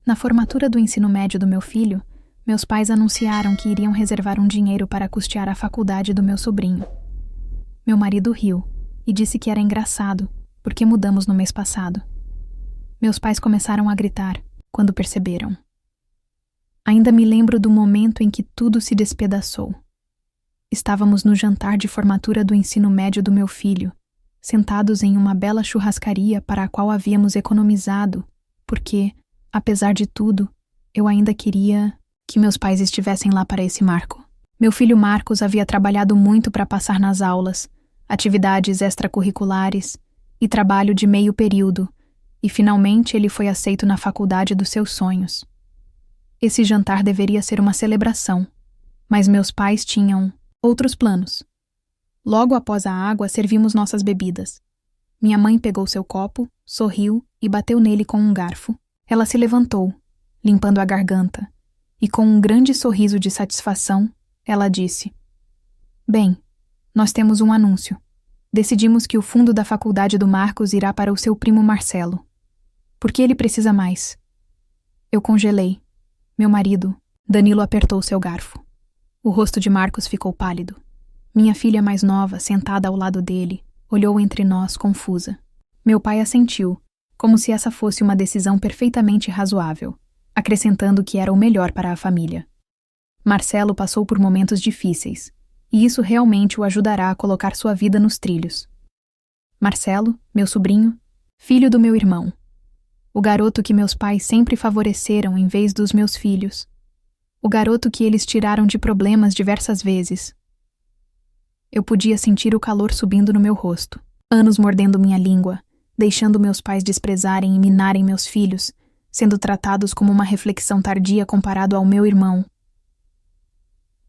Na formatura do ensino médio do meu filho, meus pais anunciaram que iriam reservar um dinheiro para custear a faculdade do meu sobrinho. Meu marido riu e disse que era engraçado, porque mudamos no mês passado. Meus pais começaram a gritar quando perceberam. Ainda me lembro do momento em que tudo se despedaçou. Estávamos no jantar de formatura do ensino médio do meu filho, sentados em uma bela churrascaria para a qual havíamos economizado, porque, apesar de tudo, eu ainda queria que meus pais estivessem lá para esse marco. Meu filho Marcos havia trabalhado muito para passar nas aulas, atividades extracurriculares e trabalho de meio período, e finalmente ele foi aceito na faculdade dos seus sonhos. Esse jantar deveria ser uma celebração, mas meus pais tinham outros planos. Logo após a água, servimos nossas bebidas. Minha mãe pegou seu copo, sorriu e bateu nele com um garfo. Ela se levantou, limpando a garganta, e com um grande sorriso de satisfação, ela disse: "Bem, nós temos um anúncio. Decidimos que o fundo da faculdade do Marcos irá para o seu primo Marcelo. Por que ele precisa mais?" Eu congelei. Meu marido, Danilo, apertou seu garfo. O rosto de Marcos ficou pálido. Minha filha mais nova, sentada ao lado dele, olhou entre nós, confusa. Meu pai assentiu, como se essa fosse uma decisão perfeitamente razoável, acrescentando que era o melhor para a família. Marcelo passou por momentos difíceis, e isso realmente o ajudará a colocar sua vida nos trilhos. Marcelo, meu sobrinho, filho do meu irmão. O garoto que meus pais sempre favoreceram em vez dos meus filhos. O garoto que eles tiraram de problemas diversas vezes. Eu podia sentir o calor subindo no meu rosto, anos mordendo minha língua, deixando meus pais desprezarem e minarem meus filhos, sendo tratados como uma reflexão tardia comparado ao meu irmão.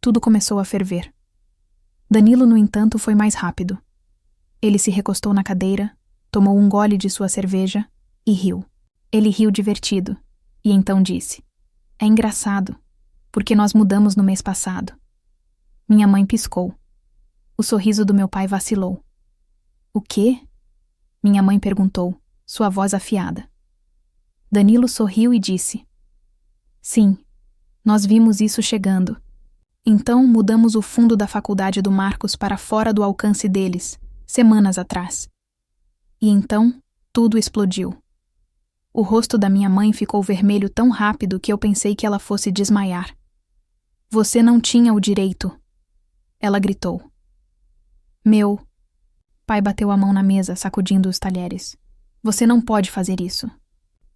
Tudo começou a ferver. Danilo, no entanto, foi mais rápido. Ele se recostou na cadeira, tomou um gole de sua cerveja e riu. Ele riu divertido, e então disse: "É engraçado, porque nós mudamos no mês passado." Minha mãe piscou. O sorriso do meu pai vacilou. "O quê?" Minha mãe perguntou, sua voz afiada. Danilo sorriu e disse: "Sim, nós vimos isso chegando. Então mudamos o fundo da faculdade do Marcos para fora do alcance deles, semanas atrás." E então tudo explodiu. O rosto da minha mãe ficou vermelho tão rápido que eu pensei que ela fosse desmaiar. "Você não tinha o direito!" Ela gritou. "Meu..." Pai bateu a mão na mesa, sacudindo os talheres. "Você não pode fazer isso."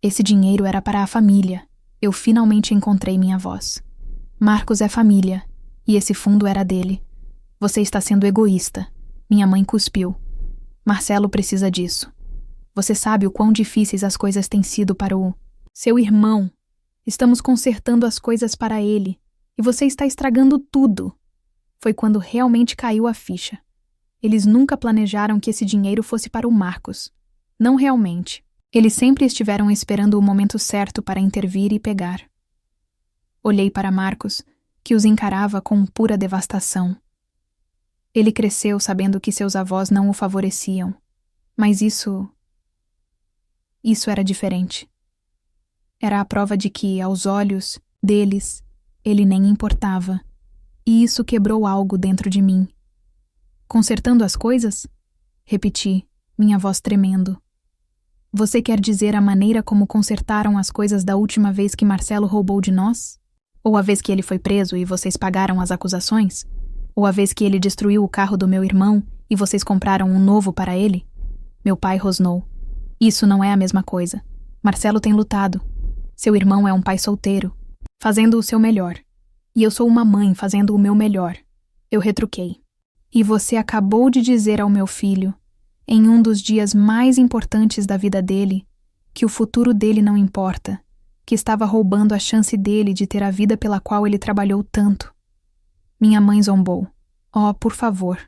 Esse dinheiro era para a família. Eu finalmente encontrei minha voz. Marcos é família, e esse fundo era dele. Você está sendo egoísta. Minha mãe cuspiu. Marcelo precisa disso. Você sabe o quão difíceis as coisas têm sido para o seu irmão. Estamos consertando as coisas para ele, e você está estragando tudo. Foi quando realmente caiu a ficha. Eles nunca planejaram que esse dinheiro fosse para o Marcos. Não realmente. Eles sempre estiveram esperando o momento certo para intervir e pegar. Olhei para Marcos, que os encarava com pura devastação. Ele cresceu sabendo que seus avós não o favoreciam, mas isso era diferente. Era a prova de que, aos olhos deles, ele nem importava, e isso quebrou algo dentro de mim. "Consertando as coisas?" Repeti, minha voz tremendo. "Você quer dizer a maneira como consertaram as coisas da última vez que Marcelo roubou de nós? Ou a vez que ele foi preso e vocês pagaram as acusações? Ou a vez que ele destruiu o carro do meu irmão e vocês compraram um novo para ele?" Meu pai rosnou. "Isso não é a mesma coisa. Marcelo tem lutado. Seu irmão é um pai solteiro, fazendo o seu melhor. E eu sou uma mãe fazendo o meu melhor." Eu retruquei. "E você acabou de dizer ao meu filho, em um dos dias mais importantes da vida dele, que o futuro dele não importa, que estava roubando a chance dele de ter a vida pela qual ele trabalhou tanto." Minha mãe zombou. "Oh, por favor.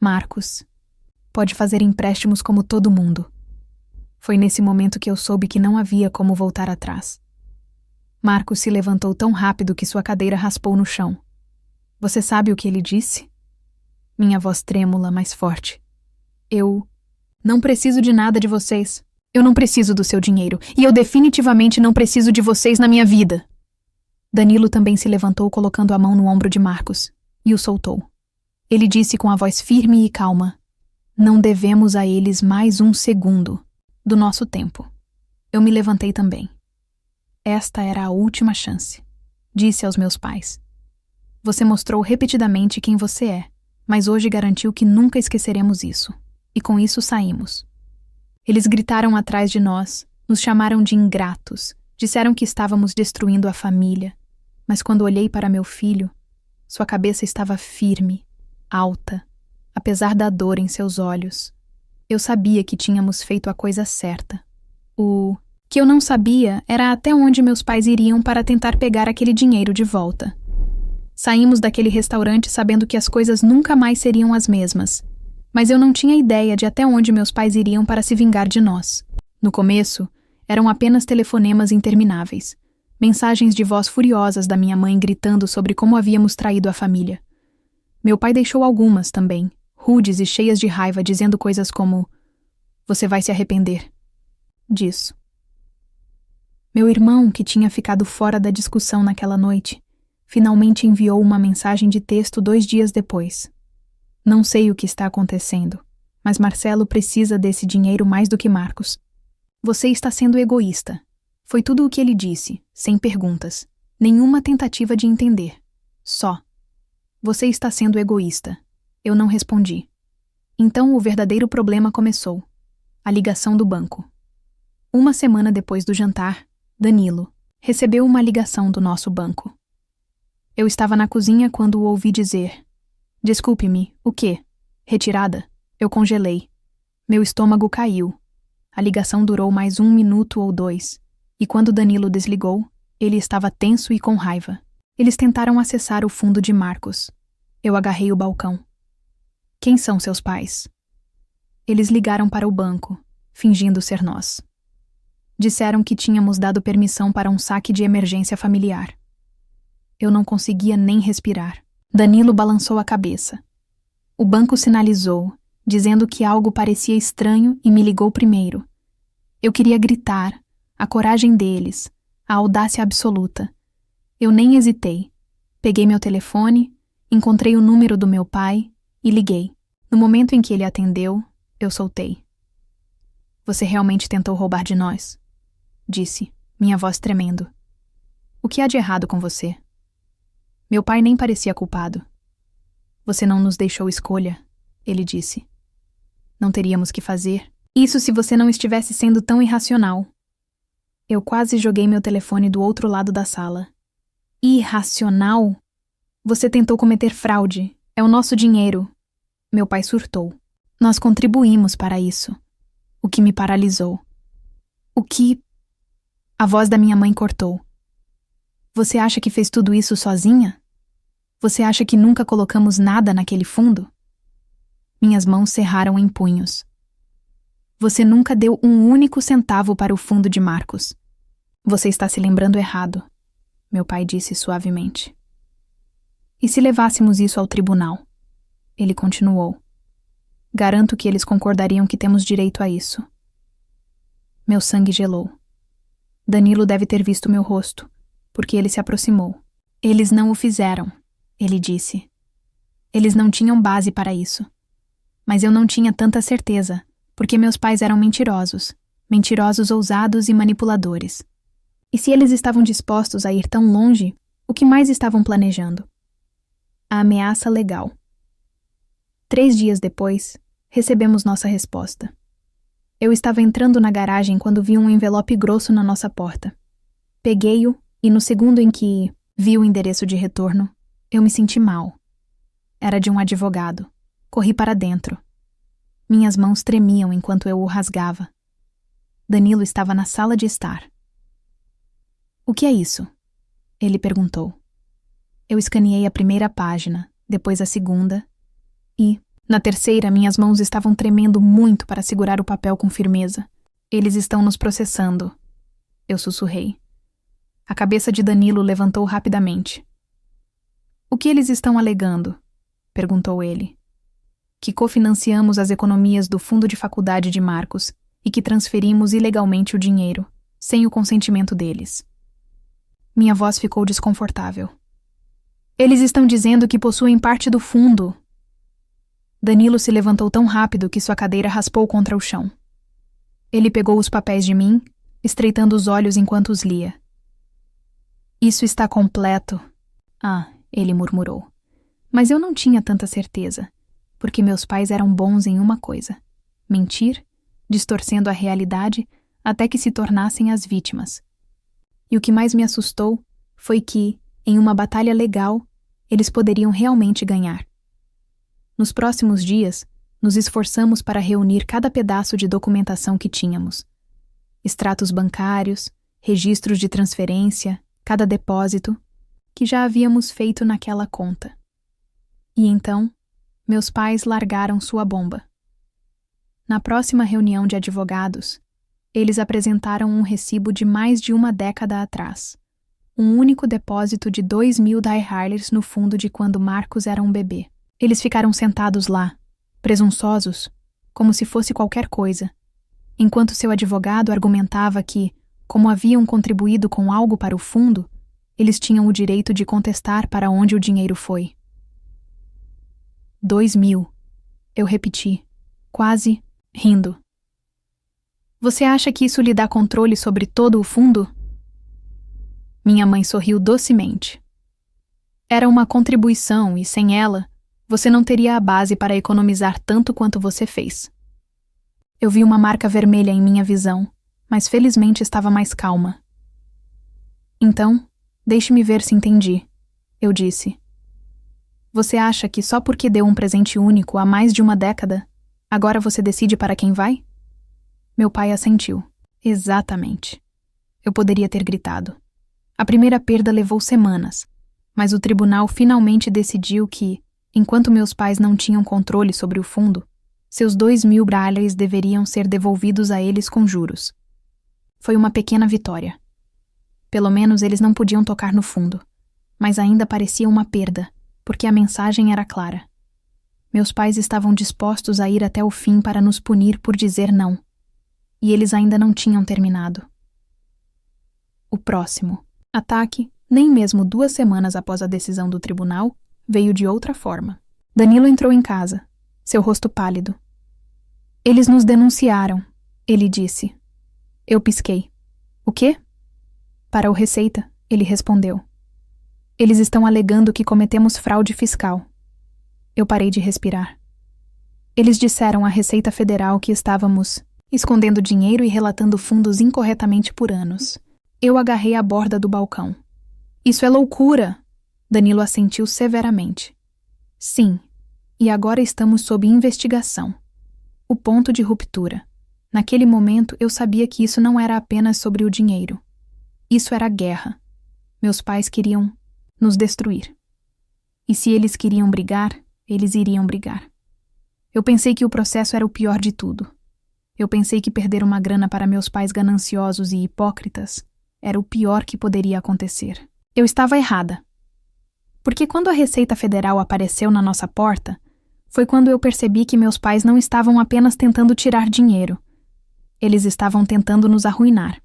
Marcos, pode fazer empréstimos como todo mundo." Foi nesse momento que eu soube que não havia como voltar atrás. Marcos se levantou tão rápido que sua cadeira raspou no chão. "Você sabe o que ele disse?" Minha voz trêmula, mais forte. "Eu não preciso de nada de vocês. Eu não preciso do seu dinheiro, e eu definitivamente não preciso de vocês na minha vida. Danilo também se levantou colocando a mão no ombro de Marcos, e o soltou. Ele disse com a voz firme e calma: não devemos a eles mais um segundo do nosso tempo. Eu me levantei também. Esta era a última chance. Disse aos meus pais: você mostrou repetidamente quem você é, mas hoje garantiu que nunca esqueceremos isso. E com isso saímos. Eles gritaram atrás de nós, nos chamaram de ingratos, disseram que estávamos destruindo a família. Mas quando olhei para meu filho, sua cabeça estava firme, alta, apesar da dor em seus olhos. Eu sabia que tínhamos feito a coisa certa. O que eu não sabia era até onde meus pais iriam para tentar pegar aquele dinheiro de volta. Saímos daquele restaurante sabendo que as coisas nunca mais seriam as mesmas, mas eu não tinha ideia de até onde meus pais iriam para se vingar de nós. No começo, eram apenas telefonemas intermináveis, mensagens de voz furiosas da minha mãe gritando sobre como havíamos traído a família. Meu pai deixou algumas também, rudes e cheias de raiva, dizendo coisas como: você vai se arrepender disso. Meu irmão, que tinha ficado fora da discussão naquela noite, finalmente enviou uma mensagem de texto 2 dias depois. Não sei o que está acontecendo, mas Marcelo precisa desse dinheiro mais do que Marcos. Você está sendo egoísta. Foi tudo o que ele disse, sem perguntas. Nenhuma tentativa de entender. Só. Você está sendo egoísta. Eu não respondi. Então o verdadeiro problema começou. A ligação do banco. Uma semana depois do jantar, Danilo recebeu uma ligação do nosso banco. Eu estava na cozinha quando o ouvi dizer: desculpe-me, o quê? Retirada? Eu congelei. Meu estômago caiu. A ligação durou mais 1 minuto ou 2, e quando Danilo desligou, ele estava tenso e com raiva. Eles tentaram acessar o fundo de Marcos. Eu agarrei o balcão. Quem são seus pais? Eles ligaram para o banco, fingindo ser nós. Disseram que tínhamos dado permissão para um saque de emergência familiar. Eu não conseguia nem respirar. Danilo balançou a cabeça. O banco sinalizou, dizendo que algo parecia estranho e me ligou primeiro. Eu queria gritar, a coragem deles, a audácia absoluta. Eu nem hesitei. Peguei meu telefone, encontrei o número do meu pai e liguei. No momento em que ele atendeu, eu soltei. Você realmente tentou roubar de nós? Disse, minha voz tremendo. O que há de errado com você? Meu pai nem parecia culpado. Você não nos deixou escolha, ele disse. Não teríamos que fazer. Isso se você não estivesse sendo tão irracional. Eu quase joguei meu telefone do outro lado da sala. Irracional? Você tentou cometer fraude. É o nosso dinheiro. Meu pai surtou. Nós contribuímos para isso. O que me paralisou. O que... A voz da minha mãe cortou. Você acha que fez tudo isso sozinha? Você acha que nunca colocamos nada naquele fundo? Minhas mãos cerraram em punhos. Você nunca deu um único centavo para o fundo de Marcos. Você está se lembrando errado, meu pai disse suavemente. E se levássemos isso ao tribunal? Ele continuou. Garanto que eles concordariam que temos direito a isso. Meu sangue gelou. Danilo deve ter visto meu rosto, porque ele se aproximou. Eles não o fizeram, ele disse. Eles não tinham base para isso. Mas eu não tinha tanta certeza, porque meus pais eram mentirosos ousados e manipuladores. E se eles estavam dispostos a ir tão longe, o que mais estavam planejando? A ameaça legal. 3 dias depois, recebemos nossa resposta. Eu estava entrando na garagem quando vi um envelope grosso na nossa porta. Peguei-o e no segundo em que vi o endereço de retorno, eu me senti mal. Era de um advogado. Corri para dentro. Minhas mãos tremiam enquanto eu o rasgava. Danilo estava na sala de estar. O que é isso? Ele perguntou. Eu escaneei a primeira página, depois a segunda, e, na terceira, minhas mãos estavam tremendo muito para segurar o papel com firmeza. Eles estão nos processando. Eu sussurrei. A cabeça de Danilo levantou rapidamente. O que eles estão alegando? Perguntou ele. Que cofinanciamos as economias do fundo de faculdade de Marcos e que transferimos ilegalmente o dinheiro, sem o consentimento deles. Minha voz ficou desconfortável. Eles estão dizendo que possuem parte do fundo. Danilo se levantou tão rápido que sua cadeira raspou contra o chão. Ele pegou os papéis de mim, estreitando os olhos enquanto os lia. Isso está completo. Ah, ele murmurou. Mas eu não tinha tanta certeza, porque meus pais eram bons em uma coisa: mentir, distorcendo a realidade até que se tornassem as vítimas. E o que mais me assustou foi que, em uma batalha legal, eles poderiam realmente ganhar. Nos próximos dias, nos esforçamos para reunir cada pedaço de documentação que tínhamos. Extratos bancários, registros de transferência, cada depósito, que já havíamos feito naquela conta. E então, meus pais largaram sua bomba. Na próxima reunião de advogados, eles apresentaram um recibo de mais de uma década atrás. Um único depósito de 2.000 dieharlers no fundo de quando Marcos era um bebê. Eles ficaram sentados lá, presunçosos, como se fosse qualquer coisa, enquanto seu advogado argumentava que, como haviam contribuído com algo para o fundo, eles tinham o direito de contestar para onde o dinheiro foi. 2.000, eu repeti, quase rindo. Você acha que isso lhe dá controle sobre todo o fundo? Minha mãe sorriu docemente. Era uma contribuição e, sem ela, você não teria a base para economizar tanto quanto você fez. Eu vi uma marca vermelha em minha visão, mas felizmente estava mais calma. Então, deixe-me ver se entendi, eu disse. Você acha que só porque deu um presente único há mais de uma década, agora você decide para quem vai? Meu pai assentiu. Exatamente. Eu poderia ter gritado. A primeira perda levou semanas, mas o tribunal finalmente decidiu que, enquanto meus pais não tinham controle sobre o fundo, seus 2.000 bralhas deveriam ser devolvidos a eles com juros. Foi uma pequena vitória. Pelo menos eles não podiam tocar no fundo, mas ainda parecia uma perda, porque a mensagem era clara. Meus pais estavam dispostos a ir até o fim para nos punir por dizer não. E eles ainda não tinham terminado. O próximo ataque, nem mesmo 2 semanas após a decisão do tribunal, veio de outra forma. Danilo entrou em casa, seu rosto pálido. Eles nos denunciaram, ele disse. Eu pisquei. O quê? Para o Receita, ele respondeu. Eles estão alegando que cometemos fraude fiscal. Eu parei de respirar. Eles disseram à Receita Federal que estávamos escondendo dinheiro e relatando fundos incorretamente por anos. Eu agarrei a borda do balcão. Isso é loucura! Danilo assentiu severamente. Sim, e agora estamos sob investigação. O ponto de ruptura. Naquele momento eu sabia que isso não era apenas sobre o dinheiro. Isso era guerra. Meus pais queriam nos destruir. E se eles queriam brigar, eles iriam brigar. Eu pensei que o processo era o pior de tudo. Eu pensei que perder uma grana para meus pais gananciosos e hipócritas era o pior que poderia acontecer. Eu estava errada. Porque quando a Receita Federal apareceu na nossa porta, foi quando eu percebi que meus pais não estavam apenas tentando tirar dinheiro. Eles estavam tentando nos arruinar.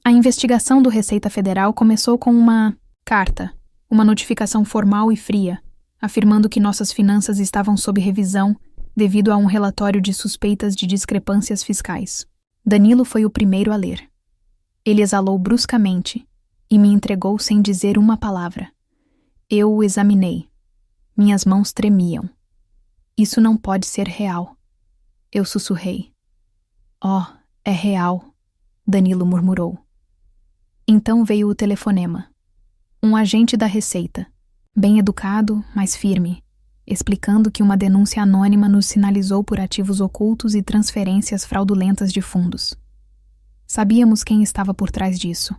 A investigação do Receita Federal começou com uma carta, uma notificação formal e fria, afirmando que nossas finanças estavam sob revisão devido a um relatório de suspeitas de discrepâncias fiscais. Danilo foi o primeiro a ler. Ele exalou bruscamente e me entregou sem dizer uma palavra. Eu o examinei. Minhas mãos tremiam. Isso não pode ser real. Eu sussurrei. Oh, é real, Danilo murmurou. Então veio o telefonema. Um agente da Receita, bem educado, mas firme, explicando que uma denúncia anônima nos sinalizou por ativos ocultos e transferências fraudulentas de fundos. Sabíamos quem estava por trás disso,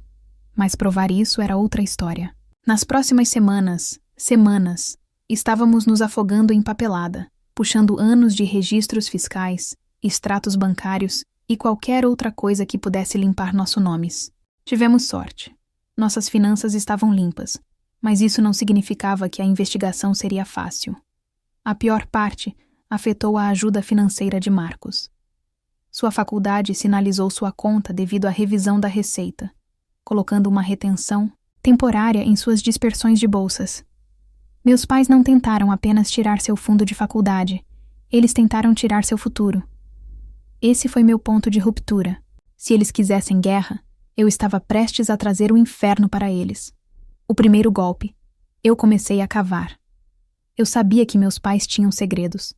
mas provar isso era outra história. Nas próximas semanas, estávamos nos afogando em papelada, puxando anos de registros fiscais, extratos bancários e qualquer outra coisa que pudesse limpar nossos nomes. Tivemos sorte. Nossas finanças estavam limpas, mas isso não significava que a investigação seria fácil. A pior parte afetou a ajuda financeira de Marcos. Sua faculdade sinalizou sua conta devido à revisão da receita, colocando uma retenção temporária em suas dispersões de bolsas. Meus pais não tentaram apenas tirar seu fundo de faculdade, eles tentaram tirar seu futuro. Esse foi meu ponto de ruptura. Se eles quisessem guerra, eu estava prestes a trazer o inferno para eles. O primeiro golpe. Eu comecei a cavar. Eu sabia que meus pais tinham segredos.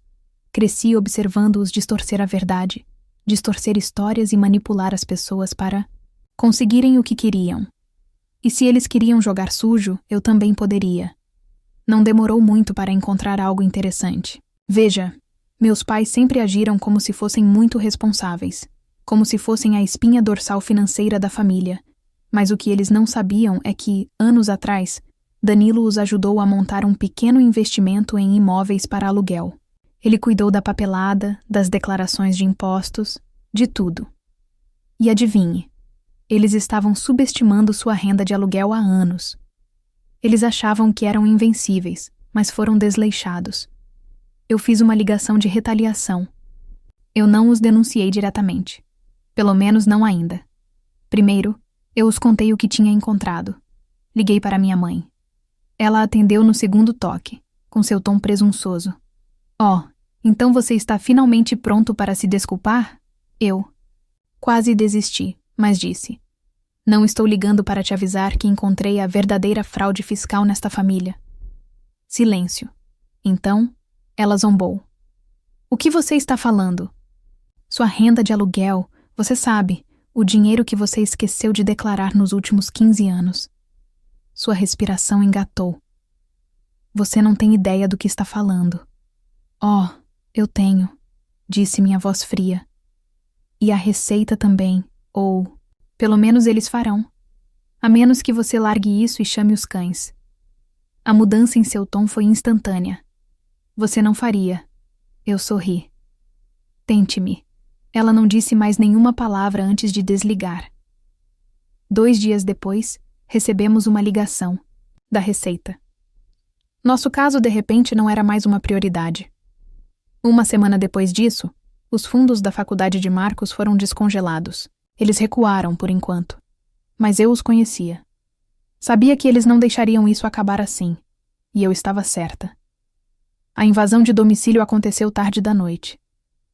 Cresci observando-os distorcer a verdade, distorcer histórias e manipular as pessoas para conseguirem o que queriam. E se eles queriam jogar sujo, eu também poderia. Não demorou muito para encontrar algo interessante. Veja, meus pais sempre agiram como se fossem muito responsáveis, como se fossem a espinha dorsal financeira da família. Mas o que eles não sabiam é que, anos atrás, Danilo os ajudou a montar um pequeno investimento em imóveis para aluguel. Ele cuidou da papelada, das declarações de impostos, de tudo. E adivinhe, eles estavam subestimando sua renda de aluguel há anos. Eles achavam que eram invencíveis, mas foram desleixados. Eu fiz uma ligação de retaliação. Eu não os denunciei diretamente. Pelo menos não ainda. Primeiro, eu os contei o que tinha encontrado. Liguei para minha mãe. Ela atendeu no segundo toque, com seu tom presunçoso. Oh, então você está finalmente pronto para se desculpar? Eu quase desisti, mas disse: não estou ligando para te avisar que encontrei a verdadeira fraude fiscal nesta família. Silêncio. Então, ela zombou. O que você está falando? Sua renda de aluguel, você sabe, o dinheiro que você esqueceu de declarar nos últimos 15 anos. Sua respiração engatou. Você não tem ideia do que está falando. Oh, eu tenho, disse minha voz fria. E a receita também, ou, pelo menos eles farão. A menos que você largue isso e chame os cães. A mudança em seu tom foi instantânea. Você não faria. Eu sorri. Tente-me. Ela não disse mais nenhuma palavra antes de desligar. 2 dias depois, recebemos uma ligação da Receita. Nosso caso, de repente, não era mais uma prioridade. 1 semana depois disso, os fundos da faculdade de Marcos foram descongelados. Eles recuaram, por enquanto. Mas eu os conhecia. Sabia que eles não deixariam isso acabar assim. E eu estava certa. A invasão de domicílio aconteceu tarde da noite.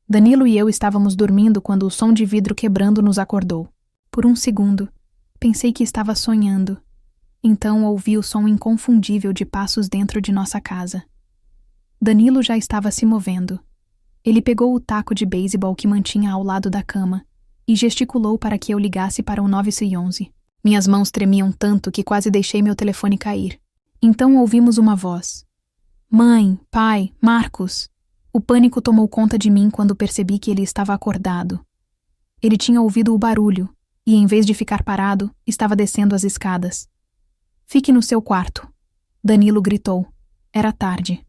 Danilo e eu estávamos dormindo quando o som de vidro quebrando nos acordou. Por um segundo, pensei que estava sonhando. Então ouvi o som inconfundível de passos dentro de nossa casa. Danilo já estava se movendo. Ele pegou o taco de beisebol que mantinha ao lado da cama e gesticulou para que eu ligasse para o 911. Minhas mãos tremiam tanto que quase deixei meu telefone cair. Então ouvimos uma voz. Mãe, pai, Marcos. O pânico tomou conta de mim quando percebi que ele estava acordado. Ele tinha ouvido o barulho e, em vez de ficar parado, estava descendo as escadas. Fique no seu quarto. Danilo gritou. Era tarde.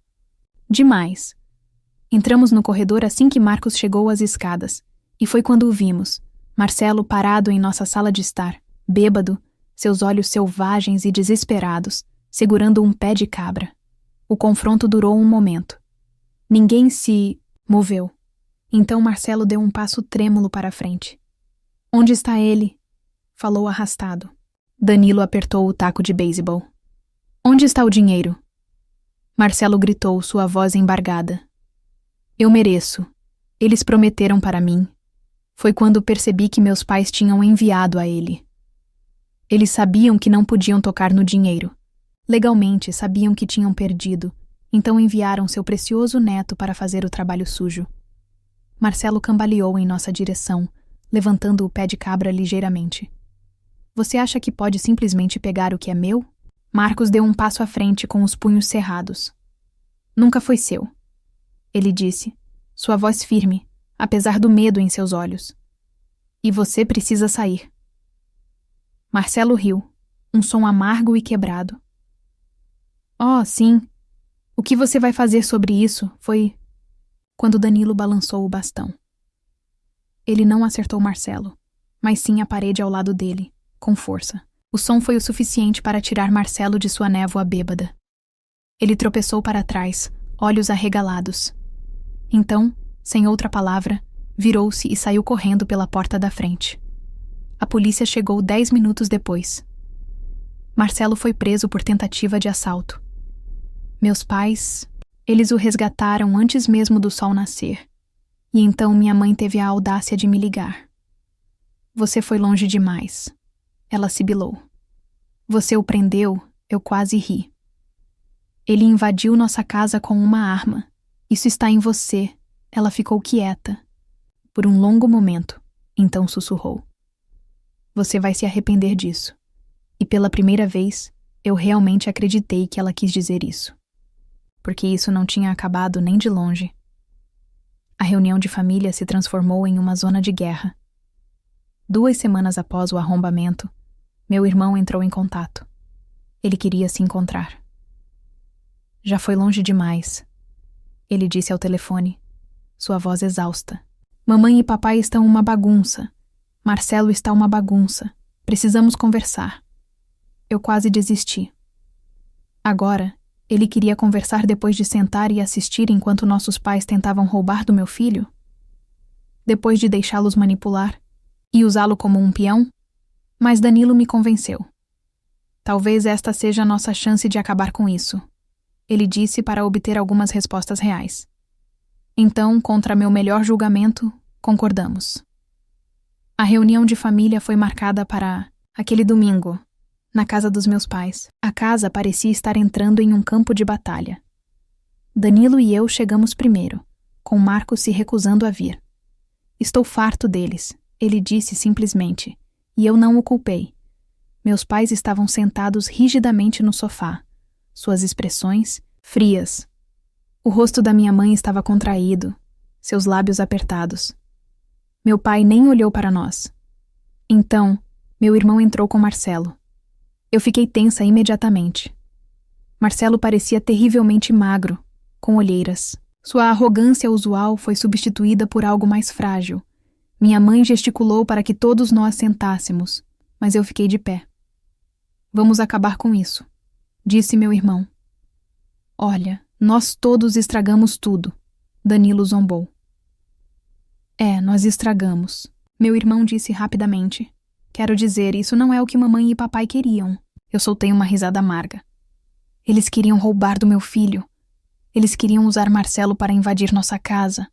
Demais. Entramos no corredor assim que Marcos chegou às escadas, e foi quando o vimos, Marcelo parado em nossa sala de estar, bêbado, seus olhos selvagens e desesperados, segurando um pé de cabra. O confronto durou um momento. Ninguém se moveu. Então Marcelo deu um passo trêmulo para a frente. Onde está ele? Falou arrastado. Danilo apertou o taco de beisebol. Onde está o dinheiro? Marcelo gritou, sua voz embargada. Eu mereço. Eles prometeram para mim. Foi quando percebi que meus pais tinham enviado a ele. Eles sabiam que não podiam tocar no dinheiro. Legalmente, sabiam que tinham perdido, então enviaram seu precioso neto para fazer o trabalho sujo. Marcelo cambaleou em nossa direção, levantando o pé de cabra ligeiramente. Você acha que pode simplesmente pegar o que é meu? Marcos deu um passo à frente com os punhos cerrados. Nunca foi seu, ele disse, sua voz firme, apesar do medo em seus olhos. E você precisa sair. Marcelo riu, um som amargo e quebrado. Oh, sim. O que você vai fazer sobre isso foi... Quando Danilo balançou o bastão. Ele não acertou Marcelo, mas sim a parede ao lado dele, com força. O som foi o suficiente para tirar Marcelo de sua névoa bêbada. Ele tropeçou para trás, olhos arregalados. Então, sem outra palavra, Virou-se e saiu correndo pela porta da frente. A polícia chegou 10 minutos depois. Marcelo foi preso por tentativa de assalto. Meus pais, eles o resgataram antes mesmo do sol nascer. E então minha mãe teve a audácia de me ligar. Você foi longe demais. Ela sibilou. Você o prendeu, eu quase ri. Ele invadiu nossa casa com uma arma. Isso está em você. Ela ficou quieta. Por um longo momento, então sussurrou. Você vai se arrepender disso. E pela primeira vez, eu realmente acreditei que ela quis dizer isso. Porque isso não tinha acabado nem de longe. A reunião de família se transformou em uma zona de guerra. 2 semanas após o arrombamento, meu irmão entrou em contato. Ele queria se encontrar. Já foi longe demais. Ele disse ao telefone, sua voz exausta. Mamãe e papai estão uma bagunça. Marcelo está uma bagunça. Precisamos conversar. Eu quase desisti. Agora, ele queria conversar depois de sentar e assistir enquanto nossos pais tentavam roubar do meu filho? Depois de deixá-los manipular e usá-lo como um peão? Mas Danilo me convenceu. Talvez esta seja a nossa chance de acabar com isso, ele disse para obter algumas respostas reais. Então, contra meu melhor julgamento, concordamos. A reunião de família foi marcada para aquele domingo, na casa dos meus pais. A casa parecia estar entrando em um campo de batalha. Danilo e eu chegamos primeiro, com Marcos se recusando a vir. Estou farto deles, ele disse simplesmente, e eu não o culpei. Meus pais estavam sentados rigidamente no sofá, suas expressões frias. O rosto da minha mãe estava contraído, seus lábios apertados. Meu pai nem olhou para nós. Então, meu irmão entrou com Marcelo. Eu fiquei tensa imediatamente. Marcelo parecia terrivelmente magro, com olheiras. Sua arrogância usual foi substituída por algo mais frágil. Minha mãe gesticulou para que todos nós sentássemos, mas eu fiquei de pé. Vamos acabar com isso, disse meu irmão. Olha, nós todos estragamos tudo, Danilo zombou. Nós estragamos, meu irmão disse rapidamente. Quero dizer, isso não é o que mamãe e papai queriam. Eu soltei uma risada amarga. Eles queriam roubar do meu filho. Eles queriam usar Marcelo para invadir nossa casa.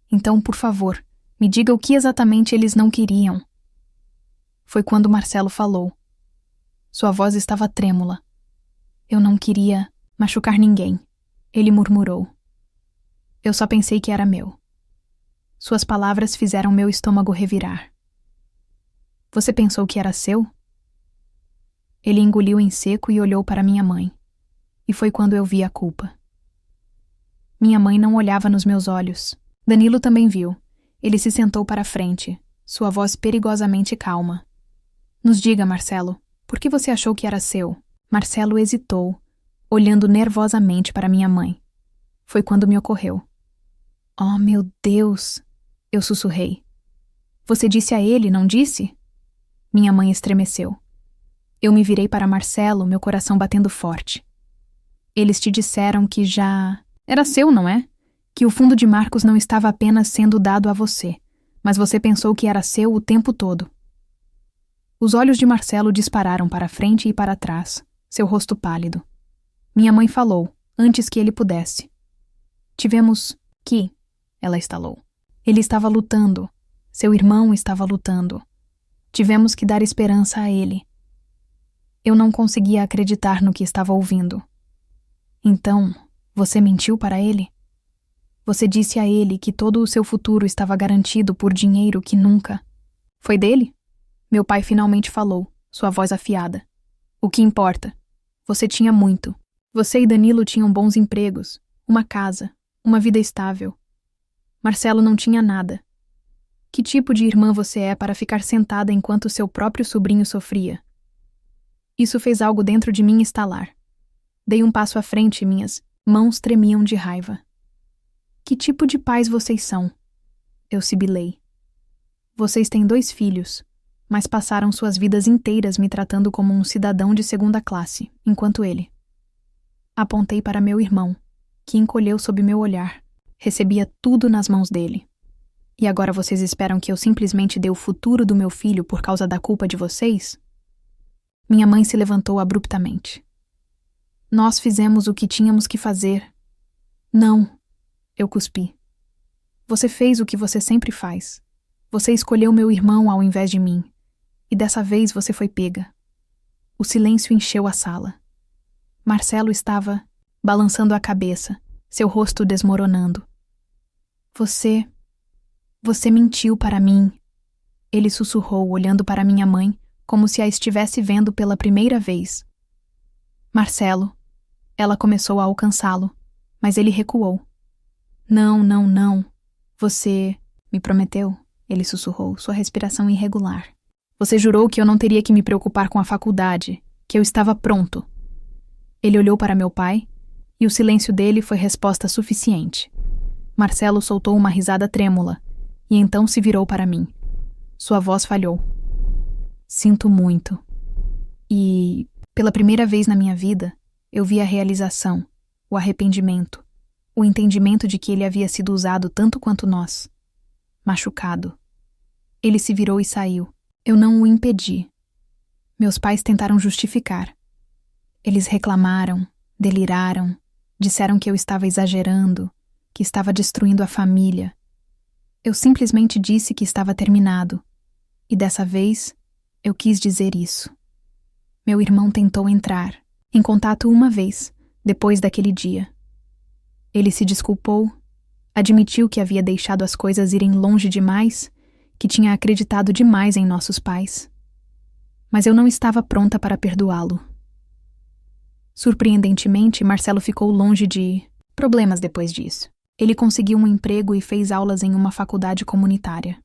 Então, por favor, me diga o que exatamente eles não queriam. Foi quando Marcelo falou. Sua voz estava trêmula. Eu não queria machucar ninguém, ele murmurou. Eu só pensei que era meu. Suas palavras fizeram meu estômago revirar. Você pensou que era seu? Ele engoliu em seco e olhou para minha mãe. E foi quando eu vi a culpa. Minha mãe não olhava nos meus olhos. Danilo também viu. Ele se sentou para a frente, sua voz perigosamente calma. Nos diga, Marcelo, por que você achou que era seu? Marcelo hesitou, olhando nervosamente para minha mãe. Foi quando me ocorreu. Oh, meu Deus! Eu sussurrei. Você disse a ele, não disse? Minha mãe estremeceu. Eu me virei para Marcelo, meu coração batendo forte. Eles te disseram que já... Era seu, não é? Que o fundo de Marcos não estava apenas sendo dado a você, mas você pensou que era seu o tempo todo. Os olhos de Marcelo dispararam para frente e para trás, seu rosto pálido. Minha mãe falou, antes que ele pudesse. Tivemos que... Ela estalou. Ele estava lutando. Seu irmão estava lutando. Tivemos que dar esperança a ele. Eu não conseguia acreditar no que estava ouvindo. Então, você mentiu para ele? Você disse a ele que todo o seu futuro estava garantido por dinheiro que nunca... Foi dele? Meu pai finalmente falou, sua voz afiada. O que importa? Você tinha muito. Você e Danilo tinham bons empregos, uma casa, uma vida estável. Marcelo não tinha nada. Que tipo de irmã você é para ficar sentada enquanto seu próprio sobrinho sofria? Isso fez algo dentro de mim estalar. Dei um passo à frente e minhas mãos tremiam de raiva. Que tipo de pais vocês são? Eu sibilei. Vocês têm 2 filhos, mas passaram suas vidas inteiras me tratando como um cidadão de segunda classe, enquanto ele. Apontei para meu irmão, que encolheu sob meu olhar. Recebia tudo nas mãos dele. E agora vocês esperam que eu simplesmente dê o futuro do meu filho por causa da culpa de vocês? Minha mãe se levantou abruptamente. Nós fizemos o que tínhamos que fazer. Não, eu cuspi. Você fez o que você sempre faz. Você escolheu meu irmão ao invés de mim. E dessa vez você foi pega. O silêncio encheu a sala. Marcelo estava balançando a cabeça, seu rosto desmoronando. Você mentiu para mim. Ele sussurrou, olhando para minha mãe, como se a estivesse vendo pela primeira vez. Marcelo. Ela começou a alcançá-lo, mas ele recuou. Não, não, não. Você me prometeu, ele sussurrou, sua respiração irregular. Você jurou que eu não teria que me preocupar com a faculdade, que eu estava pronto. Ele olhou para meu pai, e o silêncio dele foi resposta suficiente. Marcelo soltou uma risada trêmula, e então se virou para mim. Sua voz falhou. Sinto muito. E, pela primeira vez na minha vida, eu vi a realização, o arrependimento, o entendimento de que ele havia sido usado tanto quanto nós. Machucado. Ele se virou e saiu. Eu não o impedi. Meus pais tentaram justificar. Eles reclamaram, deliraram, disseram que eu estava exagerando, que estava destruindo a família. Eu simplesmente disse que estava terminado. E dessa vez, eu quis dizer isso. Meu irmão tentou entrar, em contato uma vez, depois daquele dia. Ele se desculpou, admitiu que havia deixado as coisas irem longe demais, que tinha acreditado demais em nossos pais. Mas eu não estava pronta para perdoá-lo. Surpreendentemente, Marcelo ficou longe de problemas depois disso. Ele conseguiu um emprego e fez aulas em uma faculdade comunitária.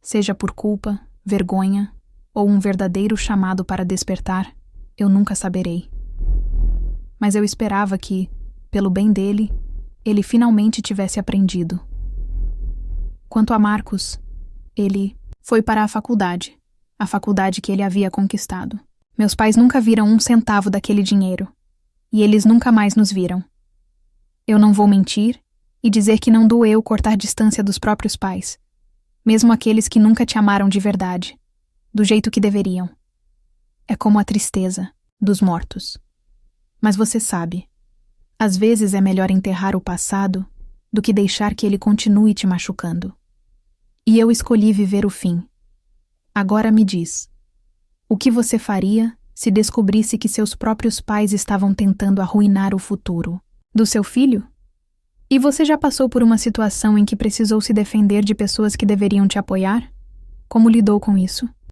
Seja por culpa, vergonha ou um verdadeiro chamado para despertar, eu nunca saberei. Mas eu esperava que, pelo bem dele, ele finalmente tivesse aprendido. Quanto a Marcos, ele foi para a faculdade que ele havia conquistado. Meus pais nunca viram um centavo daquele dinheiro, e eles nunca mais nos viram. Eu não vou mentir e dizer que não doeu cortar distância dos próprios pais, mesmo aqueles que nunca te amaram de verdade, do jeito que deveriam. É como a tristeza dos mortos. Mas você sabe, às vezes é melhor enterrar o passado do que deixar que ele continue te machucando. E eu escolhi viver o fim. Agora me diz, o que você faria se descobrisse que seus próprios pais estavam tentando arruinar o futuro do seu filho? E você já passou por uma situação em que precisou se defender de pessoas que deveriam te apoiar? Como lidou com isso?